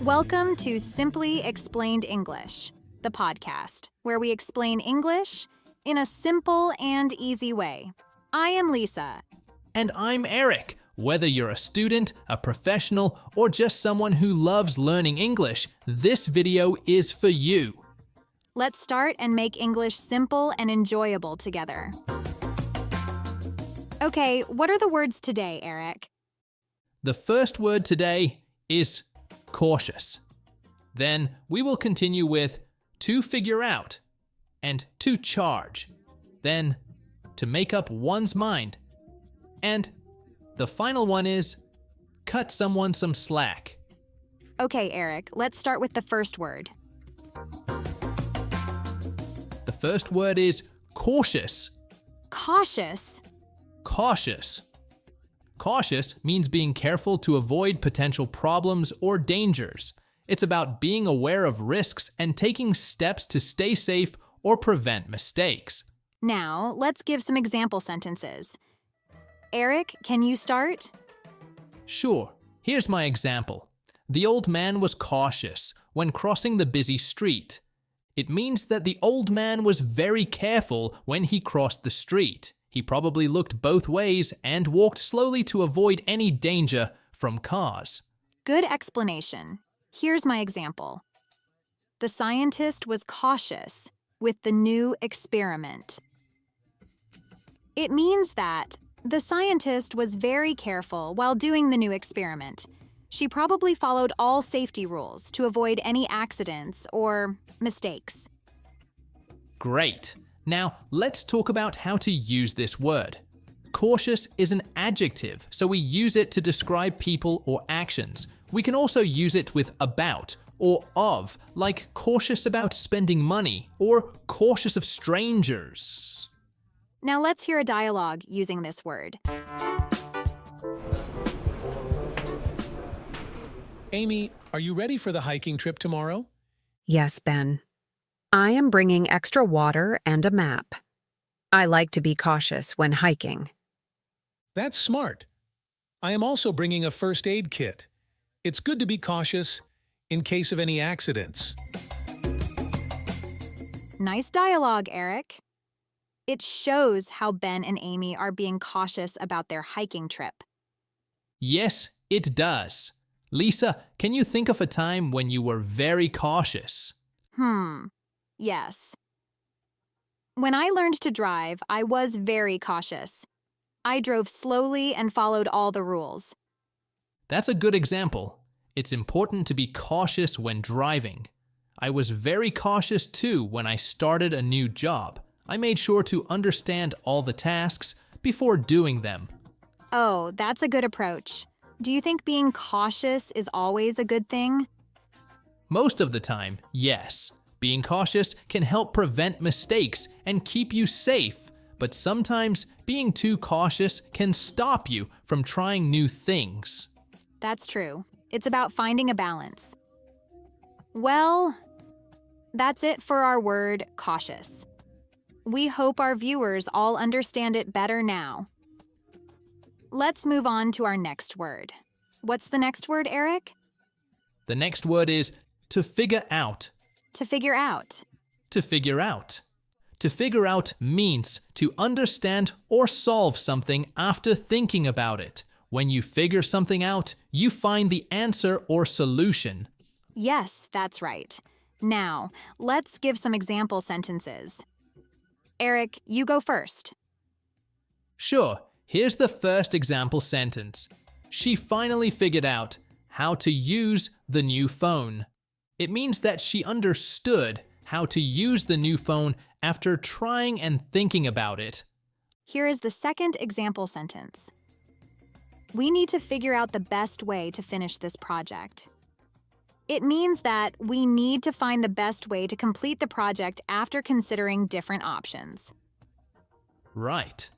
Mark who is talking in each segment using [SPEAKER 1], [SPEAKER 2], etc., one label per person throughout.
[SPEAKER 1] Welcome to Simply Explained English, the podcast, where we explain English in a simple and easy way. I am Lisa.
[SPEAKER 2] And I'm Eric. Whether you're a student, a professional, or just someone who loves learning English, this video is for you.
[SPEAKER 1] Let's start and make English simple and enjoyable together. Okay, what are the words today, Eric?
[SPEAKER 2] The first word today is cautious. Then we will continue with to figure out and to charge. Then to make up one's mind. And the final one is cut someone some slack.
[SPEAKER 1] Okay, Eric, let's start with the first word.
[SPEAKER 2] The first word is cautious.
[SPEAKER 1] Cautious?
[SPEAKER 2] Cautious. Cautious means being careful to avoid potential problems or dangers. It's about being aware of risks and taking steps to stay safe or prevent mistakes.
[SPEAKER 1] Now, let's give some example sentences. Eric, can you start?
[SPEAKER 2] Sure. Here's my example. The old man was cautious when crossing the busy street. It means that the old man was very careful when he crossed the street. He probably looked both ways and walked slowly to avoid any danger from cars.
[SPEAKER 1] Good explanation. Here's my example. The scientist was cautious with the new experiment. It means that the scientist was very careful while doing the new experiment. She probably followed all safety rules to avoid any accidents or mistakes.
[SPEAKER 2] Great. Now, let's talk about how to use this word. Cautious is an adjective, so we use it to describe people or actions. We can also use it with about or of, like cautious about spending money or cautious of strangers.
[SPEAKER 1] Now let's hear a dialogue using this word.
[SPEAKER 3] Amy, are you ready for the hiking trip tomorrow?
[SPEAKER 4] Yes, Ben. I am bringing extra water and a map. I like to be cautious when hiking.
[SPEAKER 3] That's smart. I am also bringing a first aid kit. It's good to be cautious in case of any accidents.
[SPEAKER 1] Nice dialogue, Eric. It shows how Ben and Amy are being cautious about their hiking trip.
[SPEAKER 2] Yes, it does. Lisa, can you think of a time when you were very cautious?
[SPEAKER 1] Yes. When I learned to drive, I was very cautious. I drove slowly and followed all the rules.
[SPEAKER 2] That's a good example. It's important to be cautious when driving. I was very cautious too when I started a new job. I made sure to understand all the tasks before doing them.
[SPEAKER 1] Oh, that's a good approach. Do you think being cautious is always a good thing?
[SPEAKER 2] Most of the time, yes. Being cautious can help prevent mistakes and keep you safe, but sometimes being too cautious can stop you from trying new things.
[SPEAKER 1] That's true. It's about finding a balance. Well, that's it for our word cautious. We hope our viewers all understand it better now. Let's move on to our next word. What's the next word, Eric?
[SPEAKER 2] The next word is to figure out.
[SPEAKER 1] To figure out.
[SPEAKER 2] To figure out. To figure out means to understand or solve something after thinking about it. When you figure something out, you find the answer or solution.
[SPEAKER 1] Yes, that's right. Now, let's give some example sentences. Eric, you go first.
[SPEAKER 2] Sure, here's the first example sentence. She finally figured out how to use the new phone. It means that she understood how to use the new phone after trying and thinking about it.
[SPEAKER 1] Here is the second example sentence. We need to figure out the best way to finish this project. It means that we need to find the best way to complete the project after considering different options.
[SPEAKER 2] Right.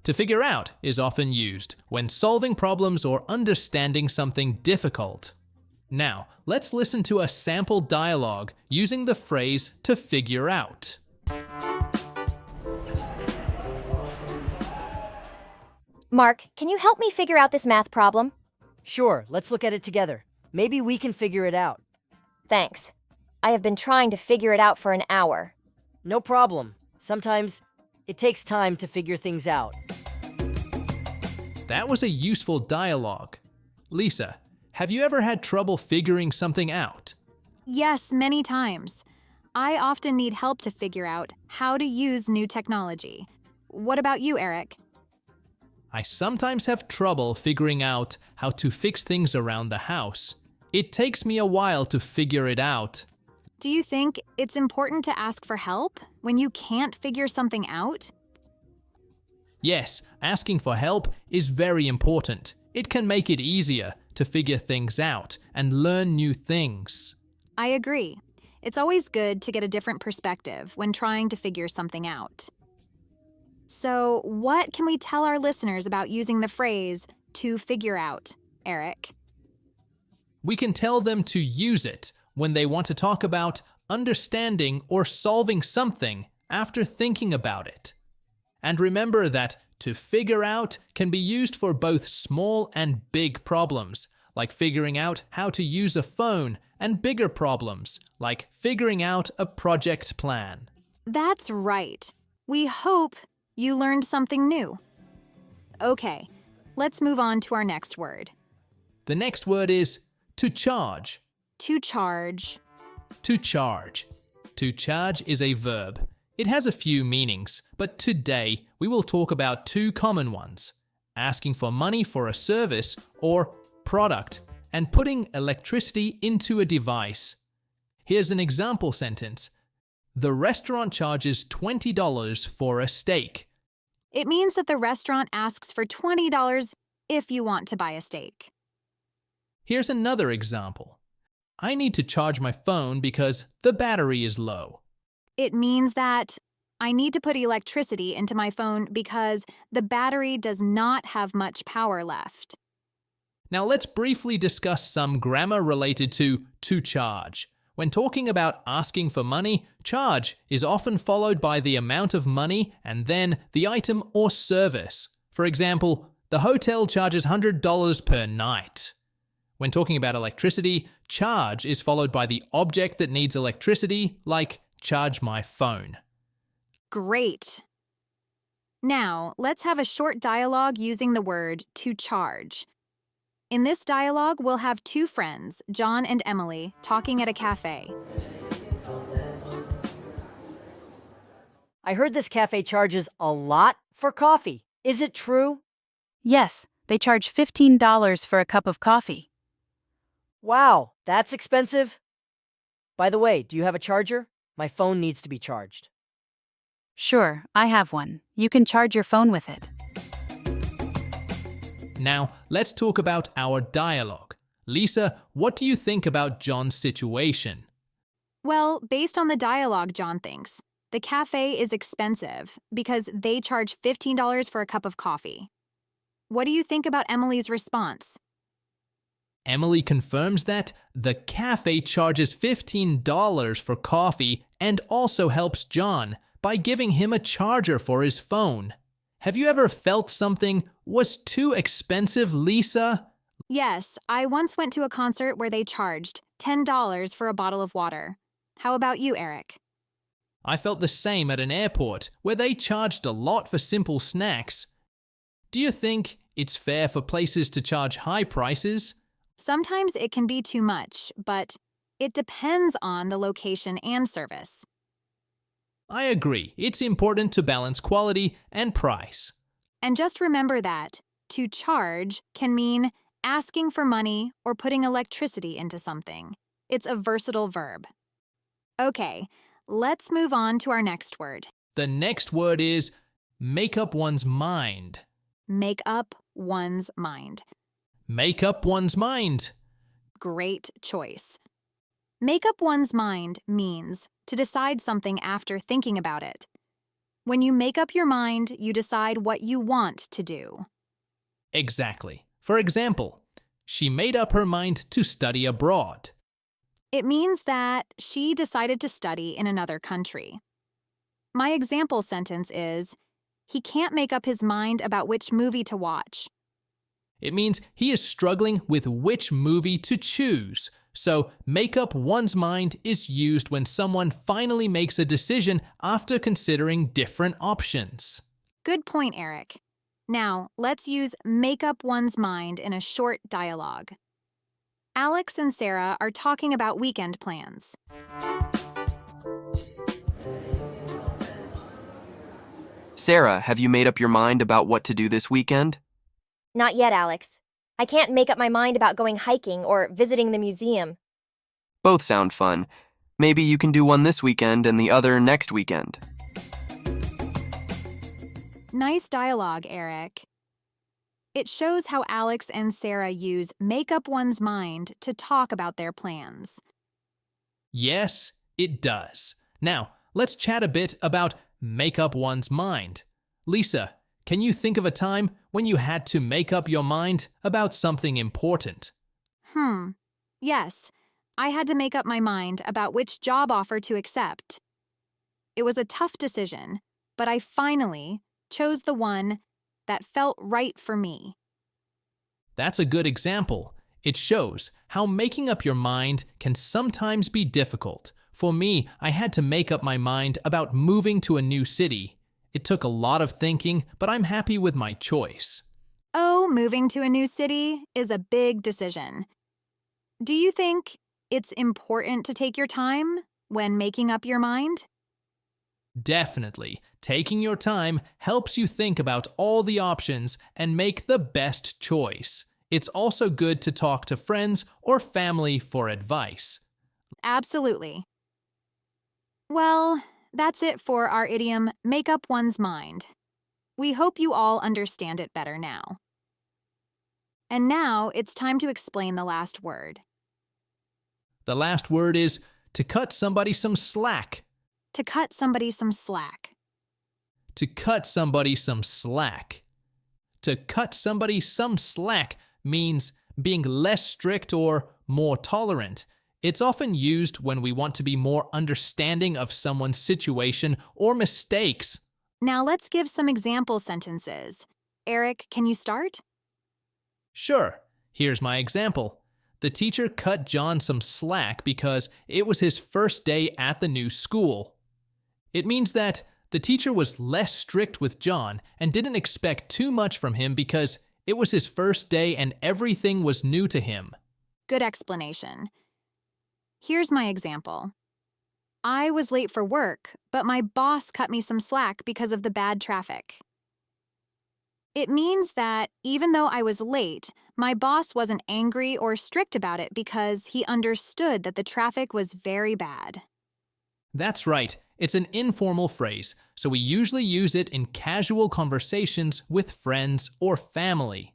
[SPEAKER 2] To figure out is often used when solving problems or understanding something difficult. Now, let's listen to a sample dialogue using the phrase to figure out.
[SPEAKER 5] Mark, can you help me figure out this math problem?
[SPEAKER 6] Sure, let's look at it together. Maybe we can figure it out.
[SPEAKER 5] Thanks. I have been trying to figure it out for an hour.
[SPEAKER 6] No problem. Sometimes it takes time to figure things out.
[SPEAKER 2] That was a useful dialogue. Lisa, have you ever had trouble figuring something out?
[SPEAKER 1] Yes, many times. I often need help to figure out how to use new technology. What about you, Eric?
[SPEAKER 2] I sometimes have trouble figuring out how to fix things around the house. It takes me a while to figure it out.
[SPEAKER 1] Do you think it's important to ask for help when you can't figure something out?
[SPEAKER 2] Yes, asking for help is very important. It can make it easier to figure things out and learn new things.
[SPEAKER 1] I agree. It's always good to get a different perspective when trying to figure something out. So, what can we tell our listeners about using the phrase to figure out, Eric?
[SPEAKER 2] We can tell them to use it when they want to talk about understanding or solving something after thinking about it. And remember that to figure out can be used for both small and big problems, like figuring out how to use a phone, and bigger problems, like figuring out a project plan.
[SPEAKER 1] That's right. We hope you learned something new. Okay, let's move on to our next word.
[SPEAKER 2] The next word is to charge.
[SPEAKER 1] To charge.
[SPEAKER 2] To charge. To charge is a verb. It has a few meanings, but today we will talk about two common ones: asking for money for a service or product, and putting electricity into a device. Here's an example sentence. The restaurant charges $20 for a steak.
[SPEAKER 1] It means that the restaurant asks for $20 if you want to buy a steak.
[SPEAKER 2] Here's another example. I need to charge my phone because the battery is low.
[SPEAKER 1] It means that I need to put electricity into my phone because the battery does not have much power left.
[SPEAKER 2] Now let's briefly discuss some grammar related to charge. When talking about asking for money, charge is often followed by the amount of money and then the item or service. For example, the hotel charges $100 per night. When talking about electricity, charge is followed by the object that needs electricity, like charge my phone.
[SPEAKER 1] Great. Now, let's have a short dialogue using the word to charge. In this dialogue, we'll have two friends, John and Emily, talking at a cafe.
[SPEAKER 6] I heard this cafe charges a lot for coffee. Is it true?
[SPEAKER 7] Yes, they charge $15 for a cup of coffee.
[SPEAKER 6] Wow, that's expensive. By the way, do you have a charger? My phone needs to be charged.
[SPEAKER 7] Sure, I have one. You can charge your phone with it.
[SPEAKER 2] Now, let's talk about our dialogue. Lisa, what do you think about John's situation?
[SPEAKER 1] Well, based on the dialogue, John thinks the cafe is expensive because they charge $15 for a cup of coffee. What do you think about Emily's response?
[SPEAKER 2] Emily confirms that the cafe charges $15 for coffee and also helps John by giving him a charger for his phone. Have you ever felt something was too expensive, Lisa?
[SPEAKER 1] Yes, I once went to a concert where they charged $10 for a bottle of water. How about you, Eric?
[SPEAKER 2] I felt the same at an airport where they charged a lot for simple snacks. Do you think it's fair for places to charge high prices?
[SPEAKER 1] Sometimes it can be too much, but it depends on the location and service.
[SPEAKER 2] I agree. It's important to balance quality and price.
[SPEAKER 1] And just remember that to charge can mean asking for money or putting electricity into something. It's a versatile verb. Okay, let's move on to our next word.
[SPEAKER 2] The next word is make up one's mind.
[SPEAKER 1] Make up one's mind.
[SPEAKER 2] Make up one's mind.
[SPEAKER 1] Great choice. Make up one's mind means to decide something after thinking about it. When you make up your mind, you decide what you want to do.
[SPEAKER 2] Exactly. For example, she made up her mind to study abroad.
[SPEAKER 1] It means that she decided to study in another country. My example sentence is, he can't make up his mind about which movie to watch.
[SPEAKER 2] It means he is struggling with which movie to choose. So, make up one's mind is used when someone finally makes a decision after considering different options.
[SPEAKER 1] Good point, Eric. Now, let's use make up one's mind in a short dialogue. Alex and Sarah are talking about weekend plans.
[SPEAKER 8] Sarah, have you made up your mind about what to do this weekend?
[SPEAKER 5] Not yet, Alex. I can't make up my mind about going hiking or visiting the museum.
[SPEAKER 8] Both sound fun. Maybe you can do one this weekend and the other next weekend.
[SPEAKER 1] Nice dialogue, Eric. It shows how Alex and Sarah use make up one's mind to talk about their plans.
[SPEAKER 2] Yes, it does. Now, let's chat a bit about make up one's mind. Lisa, can you think of a time when you had to make up your mind about something important?
[SPEAKER 1] Yes, I had to make up my mind about which job offer to accept. It was a tough decision, but I finally chose the one that felt right for me.
[SPEAKER 2] That's a good example. It shows how making up your mind can sometimes be difficult. For me, I had to make up my mind about moving to a new city. It took a lot of thinking, but I'm happy with my choice.
[SPEAKER 1] Oh, moving to a new city is a big decision. Do you think it's important to take your time when making up your mind?
[SPEAKER 2] Definitely. Taking your time helps you think about all the options and make the best choice. It's also good to talk to friends or family for advice.
[SPEAKER 1] Absolutely. Well, that's it for our idiom, make up one's mind. We hope you all understand it better now. And now it's time to explain the last word.
[SPEAKER 2] The last word is to cut somebody some slack.
[SPEAKER 1] To cut somebody some slack.
[SPEAKER 2] To cut somebody some slack. To cut somebody some slack means being less strict or more tolerant. It's often used when we want to be more understanding of someone's situation or mistakes.
[SPEAKER 1] Now let's give some example sentences. Eric, can you start?
[SPEAKER 2] Sure, here's my example. The teacher cut John some slack because it was his first day at the new school. It means that the teacher was less strict with John and didn't expect too much from him because it was his first day and everything was new to him.
[SPEAKER 1] Good explanation. Here's my example. I was late for work, but my boss cut me some slack because of the bad traffic. It means that even though I was late, my boss wasn't angry or strict about it because he understood that the traffic was very bad.
[SPEAKER 2] That's right. It's an informal phrase, so we usually use it in casual conversations with friends or family.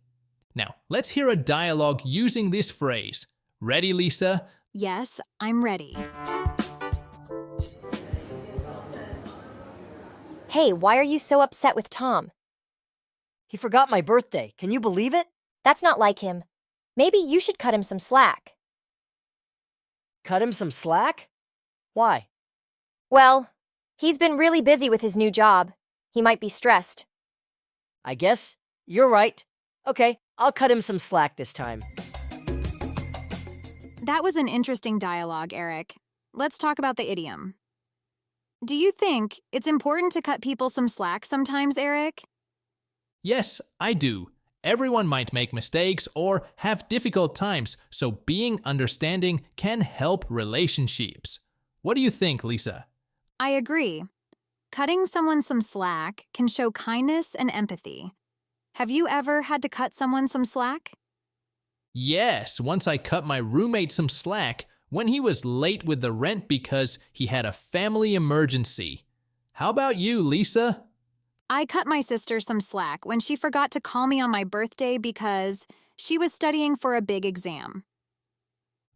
[SPEAKER 2] Now, let's hear a dialogue using this phrase. Ready, Lisa?
[SPEAKER 1] Yes, I'm ready.
[SPEAKER 5] Hey, why are you so upset with Tom?
[SPEAKER 6] He forgot my birthday. Can you believe it?
[SPEAKER 5] That's not like him. Maybe you should cut him some slack.
[SPEAKER 6] Cut him some slack? Why?
[SPEAKER 5] Well, he's been really busy with his new job. He might be stressed.
[SPEAKER 6] I guess you're right. Okay, I'll cut him some slack this time.
[SPEAKER 1] That was an interesting dialogue, Eric. Let's talk about the idiom. Do you think it's important to cut people some slack sometimes, Eric?
[SPEAKER 2] Yes, I do. Everyone might make mistakes or have difficult times, so being understanding can help relationships. What do you think, Lisa?
[SPEAKER 1] I agree. Cutting someone some slack can show kindness and empathy. Have you ever had to cut someone some slack?
[SPEAKER 2] Yes, once I cut my roommate some slack when he was late with the rent because he had a family emergency. How about you, Lisa?
[SPEAKER 1] I cut my sister some slack when she forgot to call me on my birthday because she was studying for a big exam.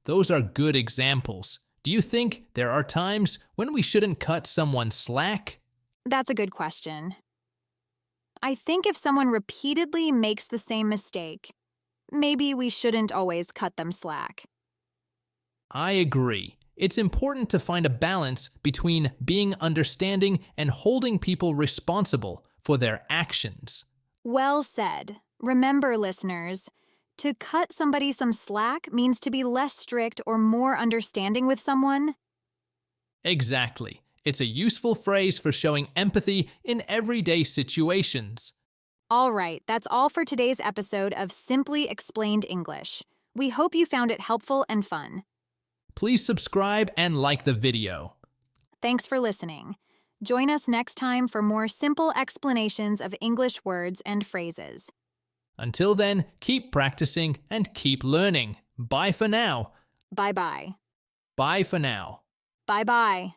[SPEAKER 2] Those are good examples. Do you think there are times when we shouldn't cut someone slack?
[SPEAKER 1] That's a good question. I think if someone repeatedly makes the same mistake, maybe we shouldn't always cut them slack.
[SPEAKER 2] I agree. It's important to find a balance between being understanding and holding people responsible for their actions.
[SPEAKER 1] Well said. Remember, listeners, To cut somebody some slack means to be less strict or more understanding with someone.
[SPEAKER 2] Exactly. It's a useful phrase for showing empathy in everyday situations.
[SPEAKER 1] All right, that's all for today's episode of Simply Explained English. We hope you found it helpful and fun.
[SPEAKER 2] Please subscribe and like the video.
[SPEAKER 1] Thanks for listening. Join us next time for more simple explanations of English words and phrases.
[SPEAKER 2] Until then, keep practicing and keep learning. Bye for now.
[SPEAKER 1] Bye-bye.
[SPEAKER 2] Bye for now.
[SPEAKER 1] Bye-bye.